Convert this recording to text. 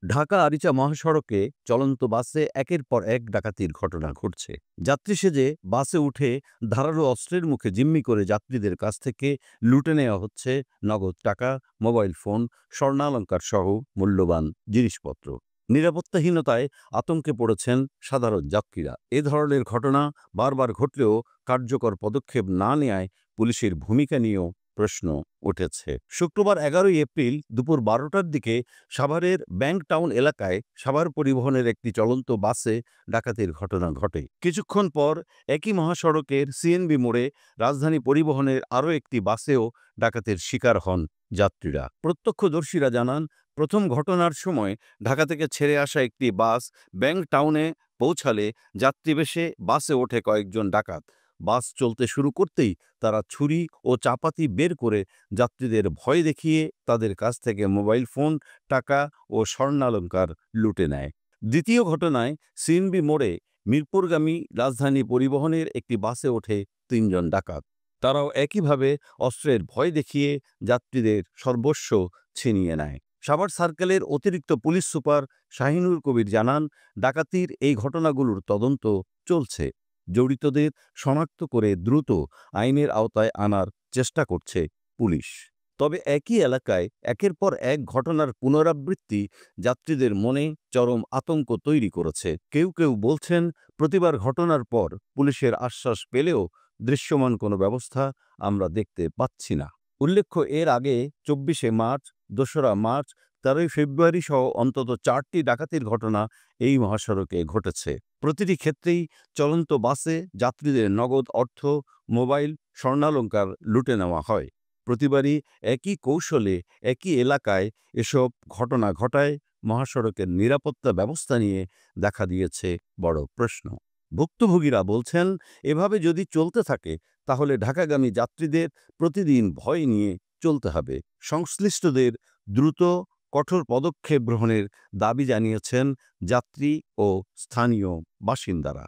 ঢাকা আরিচা মহাসড়কে চলন্ত বাসে একের পর এক ডাকাতির ঘটনা ঘটছে। যাত্রী সেজে বাসে উঠে ধারালো অস্ত্রের মুখে জিম্মি করে যাত্রীদের কাছ থেকে লুটে নেওয়া হচ্ছে নগদ টাকা, মোবাইল ফোন, স্বর্ণালংকার সহ মূল্যবান জিনিসপত্র। নিরাপত্তাহীনতায় আতঙ্কে পড়েছেন সাধারণ যাত্রীরা। এ ধরনের ঘটনা বারবার ঘটলেও কার্যকর পদক্ষেপ না নেয়ায় পুলিশের ভূমিকা নিয়েও প্রশ্ন উঠেছে। শুক্রবার ১১ই এপ্রিল দুপুর ১২টার দিকে সাভারের ব্যাংক টাউন এলাকায় সাভার পরিবহনের একটি চলন্ত বাসে ডাকাতির ঘটনা ঘটে। কিছুক্ষণ পর একই মহাসড়কের সিএনবি মোড়ে রাজধানী পরিবহনের আরও একটি বাসেও ডাকাতির শিকার হন যাত্রীরা। প্রত্যক্ষদর্শীরা জানান, প্রথম ঘটনার সময় ঢাকা থেকে ছেড়ে আসা একটি বাস ব্যাংক টাউনে পৌঁছালে যাত্রীবেশে বাসে ওঠে কয়েকজন ডাকাত। বাস চলতে শুরু করতেই তারা ছুরি ও চাপাতি বের করে যাত্রীদের ভয় দেখিয়ে তাদের কাছ থেকে মোবাইল ফোন, টাকা ও স্বর্ণালংকার লুটে নেয়। দ্বিতীয় ঘটনায় সিএনবি মোড়ে মিরপুরগামী রাজধানী পরিবহনের একটি বাসে ওঠে ৩ জন ডাকাত। তারাও একইভাবে অস্ত্রের ভয় দেখিয়ে যাত্রীদের সর্বস্ব ছিনিয়ে নেয়। সাভার সার্কেলের অতিরিক্ত পুলিশ সুপার শাহিনুর কবির জানান, ডাকাতির এই ঘটনাগুলোর তদন্ত চলছে। জড়িতদের শনাক্ত করে দ্রুত আইনের আওতায় আনার চেষ্টা করছে পুলিশ। তবে একই এলাকায় একের পর এক ঘটনার পুনরাবৃত্তি যাত্রীদের মনে চরম আতঙ্ক তৈরি করেছে। কেউ কেউ বলছেন, প্রতিবার ঘটনার পর পুলিশের আশ্বাস পেলেও দৃশ্যমান কোনো ব্যবস্থা আমরা দেখতে পাচ্ছি না। উল্লেখ্য, এর আগে ২৪শে মার্চ, ২রা মার্চ, ১৩ই ফেব্রুয়ারি সহ অন্তত ৪টি ডাকাতির ঘটনা এই মহাসড়কে ঘটেছে। প্রতিটি ক্ষেত্রেই চলন্ত বাসে যাত্রীদের নগদ অর্থ, মোবাইল, স্বর্ণালংকার লুটে নেওয়া হয়। প্রতিবারই একই কৌশলে একই এলাকায় এসব ঘটনা ঘটায় মহাসড়কের নিরাপত্তা ব্যবস্থা নিয়ে দেখা দিয়েছে বড় প্রশ্ন। ভুক্তভোগীরা বলছেন, এভাবে যদি চলতে থাকে তাহলে ঢাকাগামী যাত্রীদের প্রতিদিন ভয় নিয়ে চলতে হবে। সংশ্লিষ্টদের দ্রুত কঠোর পদক্ষেপ গ্রহণের দাবি জানিয়েছেন যাত্রী ও স্থানীয় বাসিন্দারা।